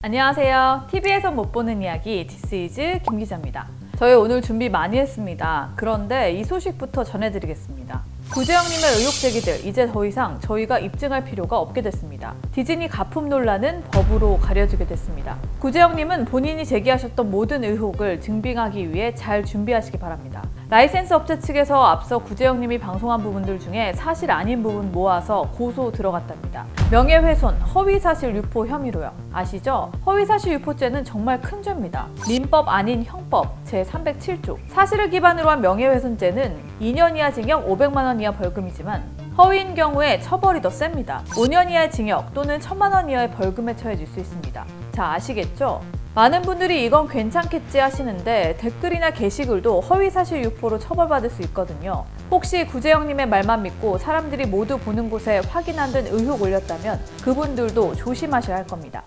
안녕하세요. TV에서 못 보는 이야기 This is 김 기자입니다. 저희 오늘 준비 많이 했습니다. 그런데 이 소식부터 전해드리겠습니다. 구제영님의 의혹 제기들, 이제 더 이상 저희가 입증할 필요가 없게 됐습니다. 디즈니 가품 논란은 법으로 가려지게 됐습니다. 구제영님은 본인이 제기하셨던 모든 의혹을 증빙하기 위해 잘 준비하시기 바랍니다. 라이센스 업체 측에서 앞서 구제영님이 방송한 부분들 중에 사실 아닌 부분 모아서 고소 들어갔답니다. 명예훼손, 허위사실 유포 혐의로요. 아시죠? 허위사실 유포죄는 정말 큰 죄입니다. 민법 아닌 형법 제307조. 사실을 기반으로 한 명예훼손죄는 2년 이하 징역 500만 원 이하 벌금이지만 허위인 경우에 처벌이 더 셉니다. 5년 이하의 징역 또는 1,000만 원 이하의 벌금에 처해질 수 있습니다. 자, 아시겠죠? 많은 분들이 이건 괜찮겠지 하시는데 댓글이나 게시글도 허위사실 유포로 처벌받을 수 있거든요. 혹시 구제영님의 말만 믿고 사람들이 모두 보는 곳에 확인 안 된 의혹 올렸다면 그분들도 조심하셔야 할 겁니다.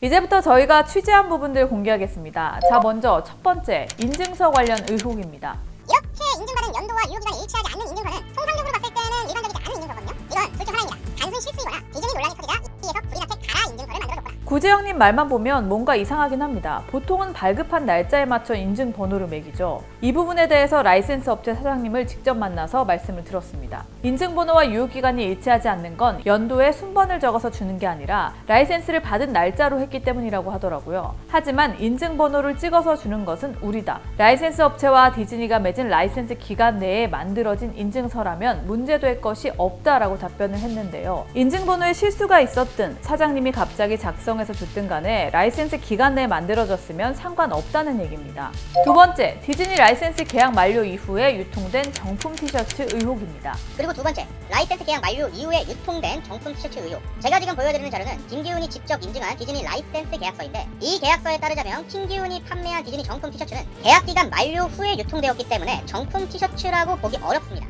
이제부터 저희가 취재한 부분들 공개하겠습니다. 자, 먼저 첫 번째, 인증서 관련 의혹입니다. 이렇게 인증받은 연도와 유효기간이 일치하지 않는 인증서는 통상적으로 봤을 때는 일반적이지 않은 인증서거든요. 이건 둘 중 하나입니다. 단순 실수이거나 디즈니 논란이 터지자 이에서 불이나게 가라 인증서를 만들어줬거나. 구제영님 말만 보면 뭔가 이상하긴 합니다. 보통은 발급한 날짜에 맞춰 인증 번호를 매기죠. 이 부분에 대해서 라이센스 업체 사장님을 직접 만나서 말씀을 들었습니다. 인증 번호와 유효기간이 일치하지 않는 건 연도에 순번을 적어서 주는 게 아니라 라이센스를 받은 날짜로 했기 때문이라고 하더라고요. 하지만 인증 번호를 찍어서 주는 것은 우리다. 라이센스 업체와 디즈니가 맺은 라이센스 기간 내에 만들어진 인증서라면 문제될 것이 없다라고 답변을 했는데요. 인증 번호에 실수가 있었든 사장님이 갑자기 작성해서 줬든 간에 라이센스 기간 내에 만들어졌으면 상관없다는 얘기입니다. 두 번째, 디즈니 라이센스 계약 만료 이후에 유통된 정품 티셔츠 의혹입니다. 그리고 두 번째, 라이센스 계약 만료 이후에 유통된 정품 티셔츠 의혹. 제가 지금 보여드리는 자료는 김기훈이 직접 인증한 디즈니 라이센스 계약서인데, 이 계약서에 따르자면 김기훈이 판매한 디즈니 정품 티셔츠는 계약기간 만료 후에 유통되었기 때문에 정품 티셔츠라고 보기 어렵습니다.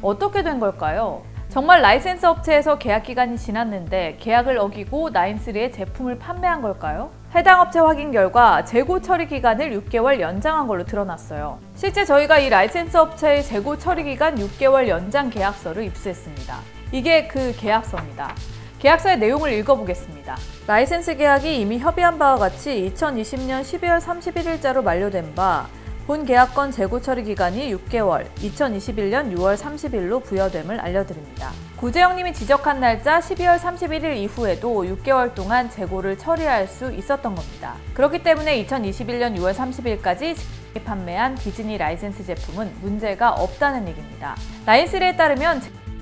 어떻게 된 걸까요? 정말 라이센스 업체에서 계약 기간이 지났는데 계약을 어기고 나인쓰리의 제품을 판매한 걸까요? 해당 업체 확인 결과 재고 처리 기간을 6개월 연장한 걸로 드러났어요. 실제 저희가 이 라이센스 업체의 재고 처리 기간 6개월 연장 계약서를 입수했습니다. 이게 그 계약서입니다. 계약서의 내용을 읽어보겠습니다. 라이센스 계약이 이미 협의한 바와 같이 2020년 12월 31일자로 만료된 바 본 계약건 재고 처리 기간이 6개월, 2021년 6월 30일로 부여됨을 알려드립니다. 구제영님이 지적한 날짜 12월 31일 이후에도 6개월 동안 재고를 처리할 수 있었던 겁니다. 그렇기 때문에 2021년 6월 30일까지 판매한 디즈니 라이센스 제품은 문제가 없다는 얘기입니다. 라인쓰리에 따르면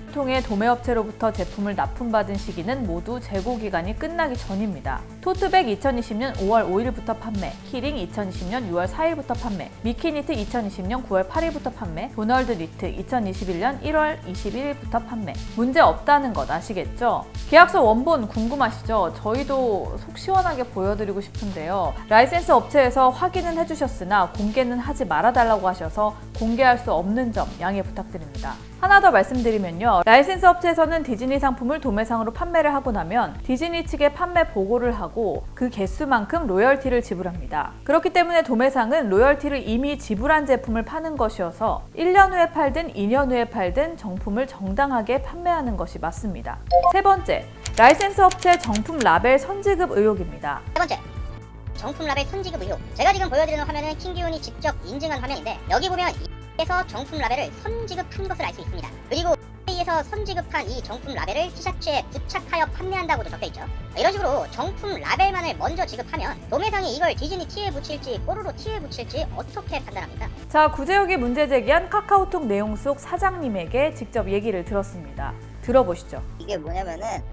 통해 도매업체로부터 제품을 납품받은 시기는 모두 재고 기간이 끝나기 전입니다. 토트백 2020년 5월 5일부터 판매, 키링 2020년 6월 4일부터 판매, 미키니트 2020년 9월 8일부터 판매, 도널드 니트 2021년 1월 21일부터 판매. 문제 없다는 것 아시겠죠? 계약서 원본 궁금하시죠? 저희도 속 시원하게 보여드리고 싶은데요. 라이센스 업체에서 확인은 해주셨으나 공개는 하지 말아달라고 하셔서 공개할 수 없는 점 양해 부탁드립니다. 하나 더 말씀드리면요. 라이센스 업체에서는 디즈니 상품을 도매상으로 판매를 하고 나면 디즈니 측에 판매 보고를 하고 그 개수만큼 로열티를 지불합니다. 그렇기 때문에 도매상은 로열티를 이미 지불한 제품을 파는 것이어서 1년 후에 팔든 2년 후에 팔든 정품을 정당하게 판매하는 것이 맞습니다. 세 번째, 라이센스 업체 정품 라벨 선지급 의혹입니다. 세 번째, 정품 라벨 선지급 의혹. 제가 지금 보여드리는 화면은 김기훈이 직접 인증한 화면인데, 여기 보면 에서 정품 라벨을 선지급한 것을 알 수 있습니다. 그리고 에서 선지급한 이 정품 라벨을 티셔츠에 부착하여 판매한다고도 적혀있죠. 이런 식으로 정품 라벨만을 먼저 지급하면 도매상이 이걸 디즈니 티에 붙일지 뽀로로 티에 붙일지 어떻게 판단합니까? 자, 구제역이 문제 제기한 카카오톡 내용 속 사장님에게 직접 얘기를 들었습니다. 들어보시죠. 이게 뭐냐면은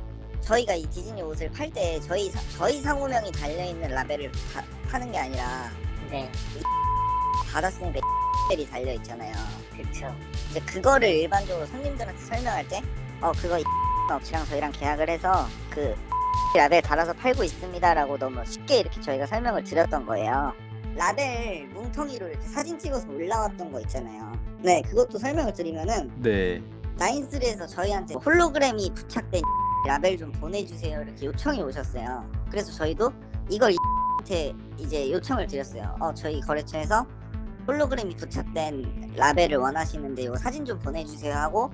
저희가 이 디즈니 옷을 팔 때 저희 상호명이 달려있는 라벨을 파는 게 아니라 네. 받았으니까 이 달려있잖아요. 그렇죠. 이제 그거를 일반적으로 손님들한테 설명할 때 그거 업체랑 저희랑 계약을 해서 그 라벨 달아서 팔고 있습니다 라고 너무 쉽게 이렇게 저희가 설명을 드렸던 거예요. 라벨 뭉텅이로 이렇게 사진 찍어서 올라왔던 거 있잖아요. 네, 그것도 설명을 드리면은 네. 나인쓰리에서 저희한테 홀로그램이 부착된 라벨 좀 보내주세요 이렇게 요청이 오셨어요. 그래서 저희도 이걸 한테 이제 요청을 드렸어요. 저희 거래처에서 홀로그램이 부착된 라벨을 원하시는데 이거 사진 좀 보내주세요 하고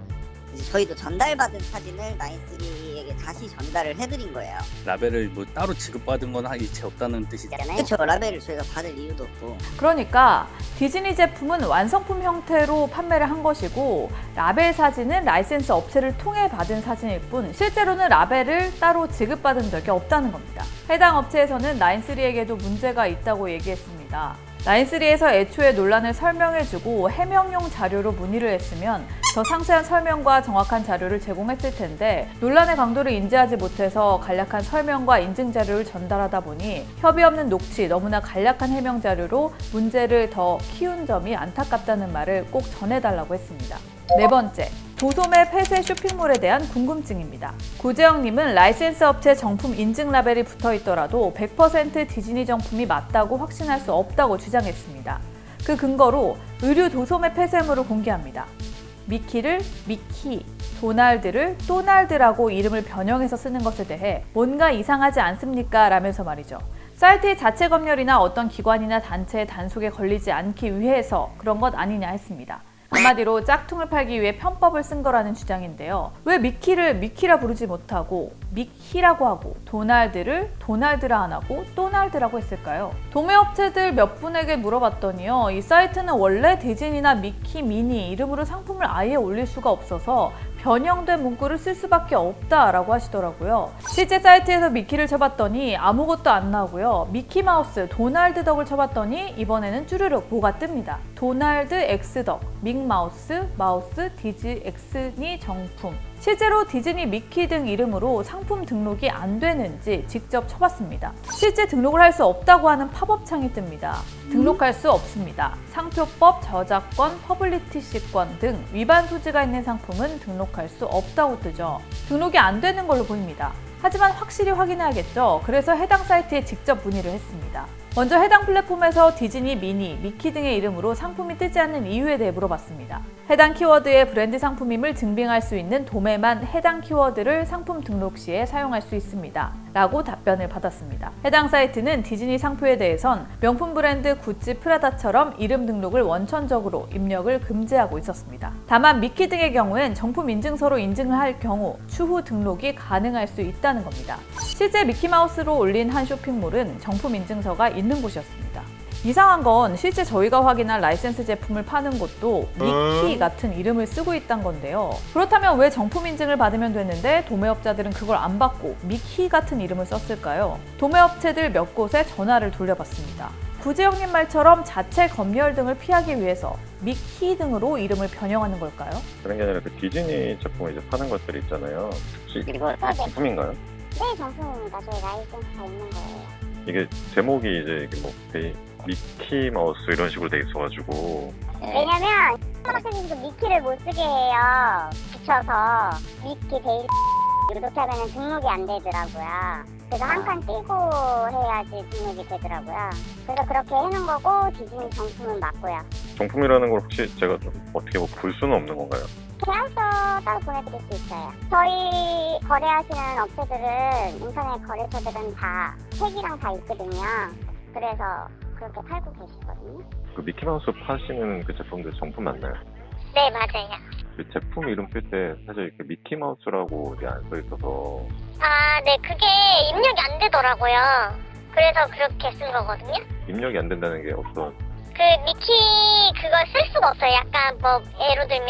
이제 저희도 전달받은 사진을 나인쓰리에게 다시 전달을 해드린 거예요. 라벨을 뭐 따로 지급받은 건 일체 없다는 뜻이잖아요. 그렇죠. 라벨을 저희가 받을 이유도 없고. 그러니까 디즈니 제품은 완성품 형태로 판매를 한 것이고 라벨 사진은 라이센스 업체를 통해 받은 사진일 뿐 실제로는 라벨을 따로 지급받은 적이 없다는 겁니다. 해당 업체에서는 나인쓰리에게도 문제가 있다고 얘기했습니다. 나인쓰리에서 애초에 논란을 설명해주고 해명용 자료로 문의를 했으면 더 상세한 설명과 정확한 자료를 제공했을 텐데 논란의 강도를 인지하지 못해서 간략한 설명과 인증 자료를 전달하다 보니 협의 없는 녹취, 너무나 간략한 해명 자료로 문제를 더 키운 점이 안타깝다는 말을 꼭 전해달라고 했습니다. 네 번째, 도소매 폐쇄 쇼핑몰에 대한 궁금증입니다. 구재영님은 라이센스 업체 정품 인증 라벨이 붙어있더라도 100% 디즈니 정품이 맞다고 확신할 수 없다고 주장했습니다. 그 근거로 의류 도소매 폐쇄물을 공개합니다. 미키를 미키, 도날드를 또날드라고 이름을 변형해서 쓰는 것에 대해 뭔가 이상하지 않습니까? 라면서 말이죠. 사이트의 자체 검열이나 어떤 기관이나 단체의 단속에 걸리지 않기 위해서 그런 것 아니냐 했습니다. 한마디로 짝퉁을 팔기 위해 편법을 쓴 거라는 주장인데요. 왜 미키를 미키라 부르지 못하고 미키라고 하고 도날드를 도날드라 안 하고 또날드라고 했을까요? 도매업체들 몇 분에게 물어봤더니요. 이 사이트는 원래 디즈니나 미키, 미니 이름으로 상품을 아예 올릴 수가 없어서 변형된 문구를 쓸 수밖에 없다라고 하시더라고요. 실제 사이트에서 미키를 쳐봤더니 아무것도 안 나오고요. 미키마우스, 도날드 덕을 쳐봤더니 이번에는 쭈르륵 뭐가 뜹니다. 도날드 X덕, 믹마우스, 마우스, 디즈 X니 정품. 실제로 디즈니 미키 등 이름으로 상품 등록이 안 되는지 직접 쳐봤습니다. 실제 등록을 할 수 없다고 하는 팝업창이 뜹니다. 등록할 수 없습니다. 상표법, 저작권, 퍼블리티시권 등 위반 소지가 있는 상품은 등록할 수 없다고 뜨죠. 등록이 안 되는 걸로 보입니다. 하지만 확실히 확인해야겠죠. 그래서 해당 사이트에 직접 문의를 했습니다. 먼저 해당 플랫폼에서 디즈니, 미니, 미키 등의 이름으로 상품이 뜨지 않는 이유에 대해 물어봤습니다. 해당 키워드의 브랜드 상품임을 증빙할 수 있는 도매만 해당 키워드를 상품 등록 시에 사용할 수 있습니다. 라고 답변을 받았습니다. 해당 사이트는 디즈니 상표에 대해선 명품 브랜드 구찌, 프라다처럼 이름 등록을 원천적으로 입력을 금지하고 있었습니다. 다만 미키 등의 경우엔 정품 인증서로 인증을 할 경우 추후 등록이 가능할 수 있다는 겁니다. 실제 미키마우스로 올린 한 쇼핑몰은 정품 인증서가 있는 곳이었습니다. 이상한 건 실제 저희가 확인한 라이센스 제품을 파는 곳도 미키 같은 이름을 쓰고 있다는 건데요. 그렇다면 왜 정품 인증을 받으면 되는데 도매업자들은 그걸 안 받고 미키 같은 이름을 썼을까요? 도매업체들 몇 곳에 전화를 돌려봤습니다. 구재영님 말처럼 자체 검열 등을 피하기 위해서 미키 등으로 이름을 변형하는 걸까요? 그런 게 아니라 그 디즈니 제품을 이제 파는 것들이 있잖아요. 혹시 정품인가요? 네, 정품입니다. 저희 라이센스가 있는 거예요. 이게 제목이 이제 이게 뭐 미키 마우스 이런 식으로 돼 있어가지고. 왜냐면 마케팅도 미키를 못 쓰게 해요. 붙여서 미키 데일리 이렇게 하면 등록이 안 되더라고요. 그래서 한 칸 띄고 해야지 등록이 되더라고요. 그래서 그렇게 해놓은 거고 디즈니 정품은 맞고요. 정품이라는 걸 혹시 제가 좀 어떻게 뭐 볼 수는 없는 건가요? 계약서 따로 보내드릴 수 있어요. 저희 거래하시는 업체들은 인터넷 거래처들은 다 택이랑 다 있거든요. 그래서 그렇게 팔고 계시거든요. 그 미키마우스 파시는 그 제품들 정품 맞나요? 네, 맞아요. 그 제품 이름 쓸 때 사실 이렇게 미키마우스라고 이제 안 써 있어서. 아, 네, 그게 입력이 안 되더라고요. 그래서 그렇게 쓴 거거든요. 입력이 안 된다는 게 어떤? 그 미키 그걸 쓸 수가 없어요. 약간 뭐 예를 들면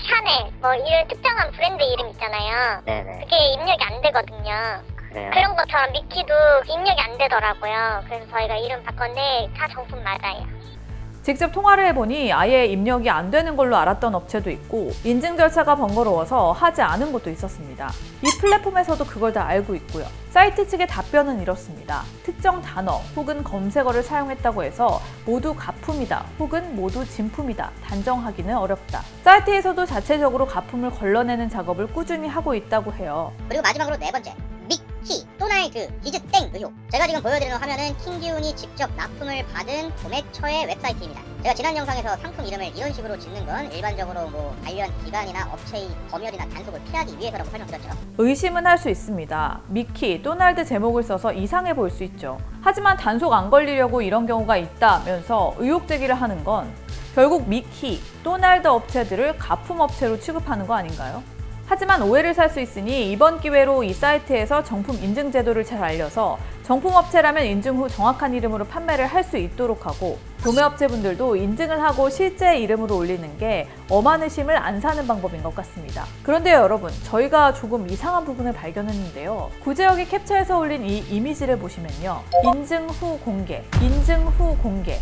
샤넬 뭐 이런 특정한 브랜드 이름 있잖아요. 네네. 그게 입력이 안 되거든요. 그래요? 그런 것처럼 미키도 입력이 안 되더라고요. 그래서 저희가 이름 바꿨는데 다 정품 맞아요. 직접 통화를 해보니 아예 입력이 안 되는 걸로 알았던 업체도 있고 인증 절차가 번거로워서 하지 않은 곳도 있었습니다. 이 플랫폼에서도 그걸 다 알고 있고요. 사이트 측의 답변은 이렇습니다. 특정 단어 혹은 검색어를 사용했다고 해서 모두 가품이다 혹은 모두 진품이다 단정하기는 어렵다. 사이트에서도 자체적으로 가품을 걸러내는 작업을 꾸준히 하고 있다고 해요. 그리고 마지막으로 네 번째, 미키, 또날드, 디즈 땡 의혹. 제가 지금 보여드리는 화면은 킹기훈이 직접 납품을 받은 도매처의 웹사이트입니다. 제가 지난 영상에서 상품 이름을 이런 식으로 짓는 건 일반적으로 뭐 관련 기관이나 업체의 검열이나 단속을 피하기 위해서라고 설명드렸죠. 의심은 할 수 있습니다. 미키, 또날드 제목을 써서 이상해 보일 수 있죠. 하지만 단속 안 걸리려고 이런 경우가 있다면서 의혹 제기를 하는 건 결국 미키, 도날드 업체들을 가품업체로 취급하는 거 아닌가요? 하지만 오해를 살 수 있으니 이번 기회로 이 사이트에서 정품 인증 제도를 잘 알려서 정품업체라면 인증 후 정확한 이름으로 판매를 할 수 있도록 하고, 도매업체분들도 인증을 하고 실제 이름으로 올리는 게 엄한 의심을 안 사는 방법인 것 같습니다. 그런데요 여러분, 저희가 조금 이상한 부분을 발견했는데요. 구제역이 캡처해서 올린 이 이미지를 보시면요, 인증 후 공개, 인증 후 공개,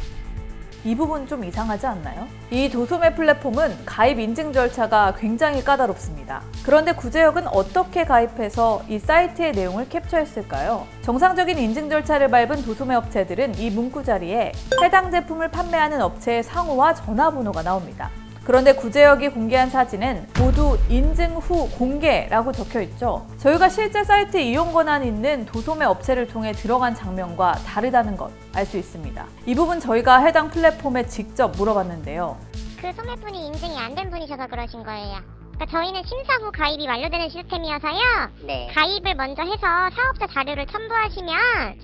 이 부분 좀 이상하지 않나요? 이 도소매 플랫폼은 가입 인증 절차가 굉장히 까다롭습니다. 그런데 구제역은 어떻게 가입해서 이 사이트의 내용을 캡처했을까요? 정상적인 인증 절차를 밟은 도소매 업체들은 이 문구 자리에 해당 제품을 판매하는 업체의 상호와 전화번호가 나옵니다. 그런데 구제역이 공개한 사진은 모두 인증 후 공개라고 적혀 있죠. 저희가 실제 사이트 이용 권한이 있는 도소매 업체를 통해 들어간 장면과 다르다는 것 알 수 있습니다. 이 부분 저희가 해당 플랫폼에 직접 물어봤는데요. 그 소매분이 인증이 안 된 분이셔서 그러신 거예요. 그러니까 저희는 심사 후 가입이 완료되는 시스템이어서요. 네. 가입을 먼저 해서 사업자 자료를 첨부하시면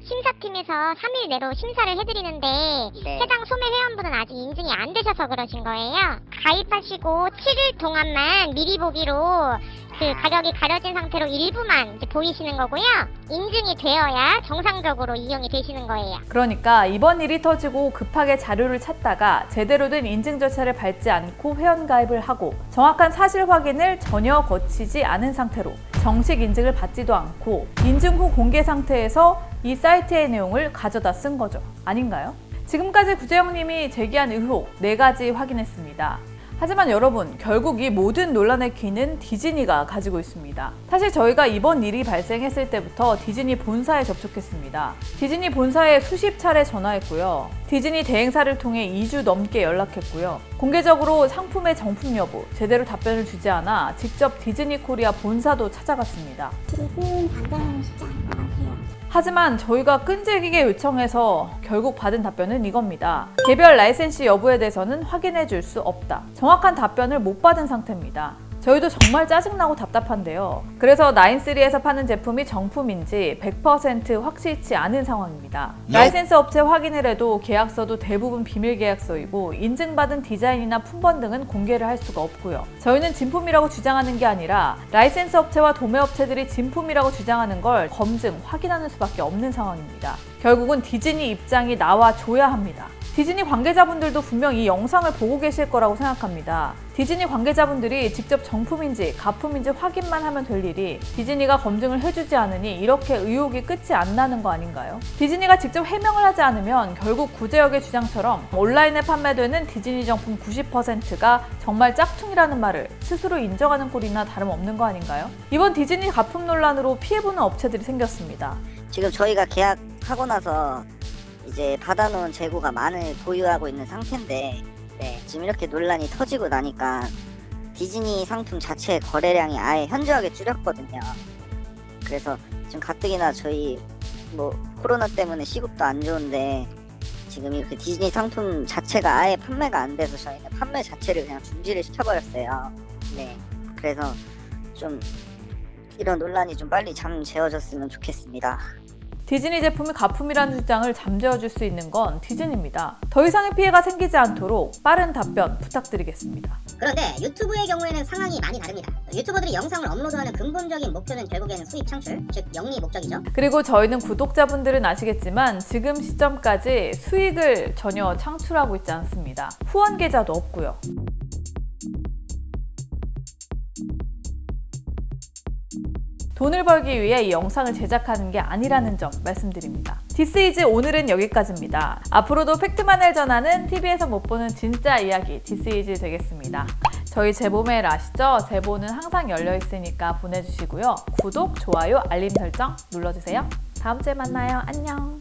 심사팀에서 3일 내로 심사를 해드리는데 네. 해당 소매 회원분은 아직 인증이 안 되셔서 그러신 거예요. 가입하시고 7일 동안만 미리 보기로 그 가격이 가려진 상태로 일부만 이제 보이시는 거고요. 인증이 되어야 정상적으로 이용이 되시는 거예요. 그러니까 이번 일이 터지고 급하게 자료를 찾다가 제대로 된 인증 절차를 밟지 않고 회원 가입을 하고 정확한 사실 확인을 전혀 거치지 않은 상태로 정식 인증을 받지도 않고 인증 후 공개 상태에서 이 사이트의 내용을 가져다 쓴 거죠. 아닌가요? 지금까지 구제영님이 제기한 의혹 4가지 확인했습니다. 하지만 여러분, 결국 이 모든 논란의 키는 디즈니가 가지고 있습니다. 사실 저희가 이번 일이 발생했을 때부터 디즈니 본사에 접촉했습니다. 디즈니 본사에 수십 차례 전화했고요. 디즈니 대행사를 통해 2주 넘게 연락했고요. 공개적으로 상품의 정품 여부 제대로 답변을 주지 않아 직접 디즈니 코리아 본사도 찾아갔습니다. 지금 당장은 쉽지 않을 것 같아요. 하지만 저희가 끈질기게 요청해서 결국 받은 답변은 이겁니다. 개별 라이센시 여부에 대해서는 확인해 줄 수 없다. 정확한 답변을 못 받은 상태입니다. 저희도 정말 짜증나고 답답한데요. 그래서 나인3에서 파는 제품이 정품인지 100% 확실치 않은 상황입니다. 라이센스 업체 확인을 해도 계약서도 대부분 비밀 계약서이고 인증받은 디자인이나 품번 등은 공개를 할 수가 없고요. 저희는 진품이라고 주장하는 게 아니라 라이센스 업체와 도매업체들이 진품이라고 주장하는 걸 검증, 확인하는 수밖에 없는 상황입니다. 결국은 디즈니 입장이 나와줘야 합니다. 디즈니 관계자분들도 분명 이 영상을 보고 계실 거라고 생각합니다. 디즈니 관계자분들이 직접 정품인지 가품인지 확인만 하면 될 일이 디즈니가 검증을 해주지 않으니 이렇게 의혹이 끝이 안 나는 거 아닌가요? 디즈니가 직접 해명을 하지 않으면 결국 구제역의 주장처럼 온라인에 판매되는 디즈니 정품 90%가 정말 짝퉁이라는 말을 스스로 인정하는 꼴이나 다름없는 거 아닌가요? 이번 디즈니 가품 논란으로 피해보는 업체들이 생겼습니다. 지금 저희가 계약하고 나서 이제 받아놓은 재고가 많이 보유하고 있는 상태인데 지금 이렇게 논란이 터지고 나니까 디즈니 상품 자체의 거래량이 아예 현저하게 줄였거든요. 그래서 지금 가뜩이나 저희 뭐 코로나 때문에 시급도 안 좋은데 지금 이렇게 디즈니 상품 자체가 아예 판매가 안 돼서 저희는 판매 자체를 그냥 중지를 시켜버렸어요. 네, 그래서 좀 이런 논란이 좀 빨리 잠재워졌으면 좋겠습니다. 디즈니 제품이 가품이라는 주장을 잠재워줄 수 있는 건 디즈니입니다. 더 이상의 피해가 생기지 않도록 빠른 답변 부탁드리겠습니다. 그런데 유튜브의 경우에는 상황이 많이 다릅니다. 유튜버들이 영상을 업로드하는 근본적인 목표는 결국에는 수익 창출, 즉 영리 목적이죠. 그리고 저희는 구독자분들은 아시겠지만 지금 시점까지 수익을 전혀 창출하고 있지 않습니다. 후원 계좌도 없고요. 돈을 벌기 위해 이 영상을 제작하는 게 아니라는 점 말씀드립니다. 디스이즈 오늘은 여기까지입니다. 앞으로도 팩트만을 전하는 TV에서 못 보는 진짜 이야기 디스이즈 되겠습니다. 저희 제보메일 아시죠? 제보는 항상 열려있으니까 보내주시고요. 구독, 좋아요, 알림 설정 눌러주세요. 다음 주에 만나요. 안녕.